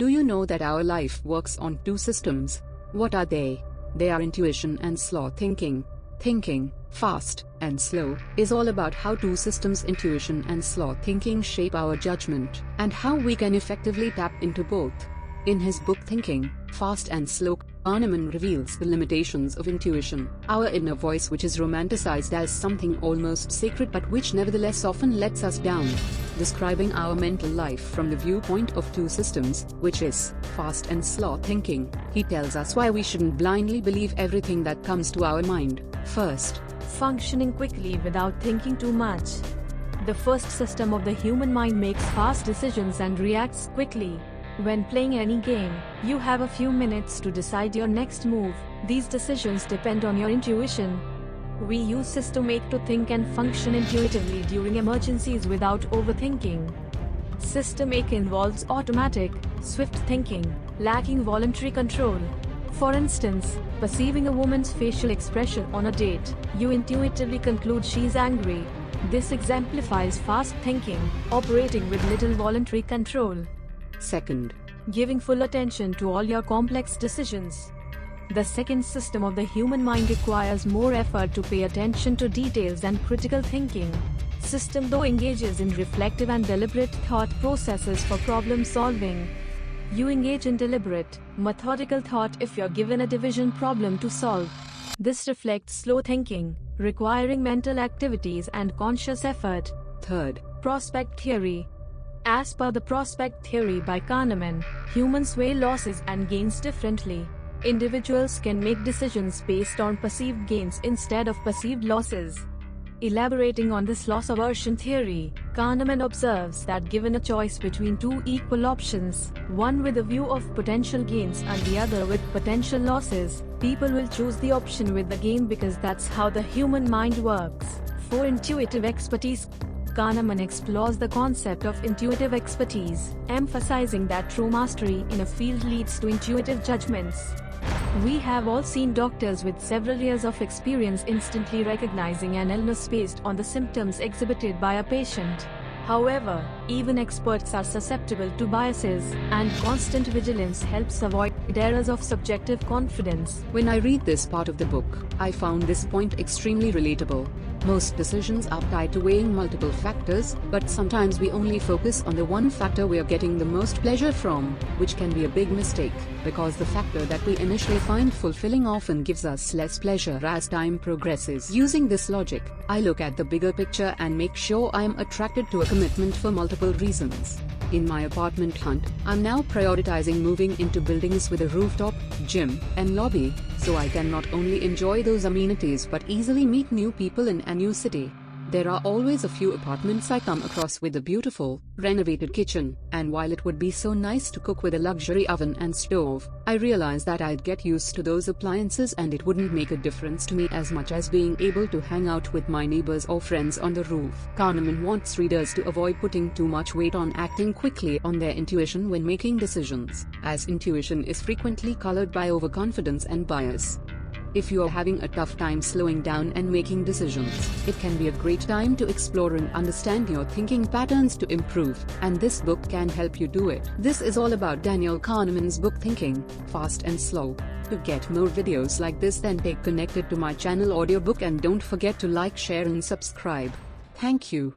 Do you know that our life works on two systems? What are they? They are intuition and slow thinking. Thinking, fast and slow, is all about how two systems, intuition and slow thinking, shape our judgment, and how we can effectively tap into both. In his book Thinking, Fast and Slow, Kahneman reveals the limitations of intuition, our inner voice, which is romanticized as something almost sacred but which nevertheless often lets us down. Describing our mental life from the viewpoint of two systems, which is fast and slow thinking, he tells us why we shouldn't blindly believe everything that comes to our mind. First, functioning quickly without thinking too much. The first system of the human mind makes fast decisions and reacts quickly. When playing any game, you have a few minutes to decide your next move. These decisions depend on your intuition. We use system-make to think and function intuitively during emergencies without overthinking. System-make involves automatic, swift thinking, lacking voluntary control. For instance, perceiving a woman's facial expression on a date, you intuitively conclude she's angry. This exemplifies fast thinking, operating with little voluntary control. second, Giving full attention to all your complex decisions. The second system of the human mind requires more effort to pay attention to details and critical thinking. System though engages in reflective and deliberate thought processes for problem solving. You engage in deliberate, methodical thought if you're given a division problem to solve. This reflects slow thinking, requiring mental activities and conscious effort. third, Prospect theory. As per the prospect theory by Kahneman, humans weigh losses and gains differently. Individuals can make decisions based on perceived gains instead of perceived losses. Elaborating on this loss aversion theory, Kahneman observes that given a choice between two equal options, one with a view of potential gains and the other with potential losses, people will choose the option with the gain because that's how the human mind works. For intuitive expertise, Kahneman explores the concept of intuitive expertise, emphasizing that true mastery in a field leads to intuitive judgments. We have all seen doctors with several years of experience instantly recognizing an illness based on the symptoms exhibited by a patient. However, even experts are susceptible to biases, and constant vigilance helps avoid errors of subjective confidence. When I read this part of the book, I found this point extremely relatable. Most decisions are tied to weighing multiple factors, but sometimes we only focus on the one factor we are getting the most pleasure from, which can be a big mistake, because the factor that we initially find fulfilling often gives us less pleasure as time progresses. Using this logic, I look at the bigger picture and make sure I am attracted to a commitment for multiple reasons. In my apartment hunt, I'm now prioritizing moving into buildings with a rooftop, gym, and lobby, so I can not only enjoy those amenities but easily meet new people in a new city. There are always a few apartments I come across with a beautiful, renovated kitchen, and while it would be so nice to cook with a luxury oven and stove, I realize that I'd get used to those appliances and it wouldn't make a difference to me as much as being able to hang out with my neighbors or friends on the roof. Kahneman wants readers to avoid putting too much weight on acting quickly on their intuition when making decisions, as intuition is frequently colored by overconfidence and bias. If you are having a tough time slowing down and making decisions, it can be a great time to explore and understand your thinking patterns to improve, and this book can help you do it. This is all about Daniel Kahneman's book Thinking, Fast and Slow. To get more videos like this, then stay connected to my channel Audiobook, and don't forget to like, share and subscribe. Thank you.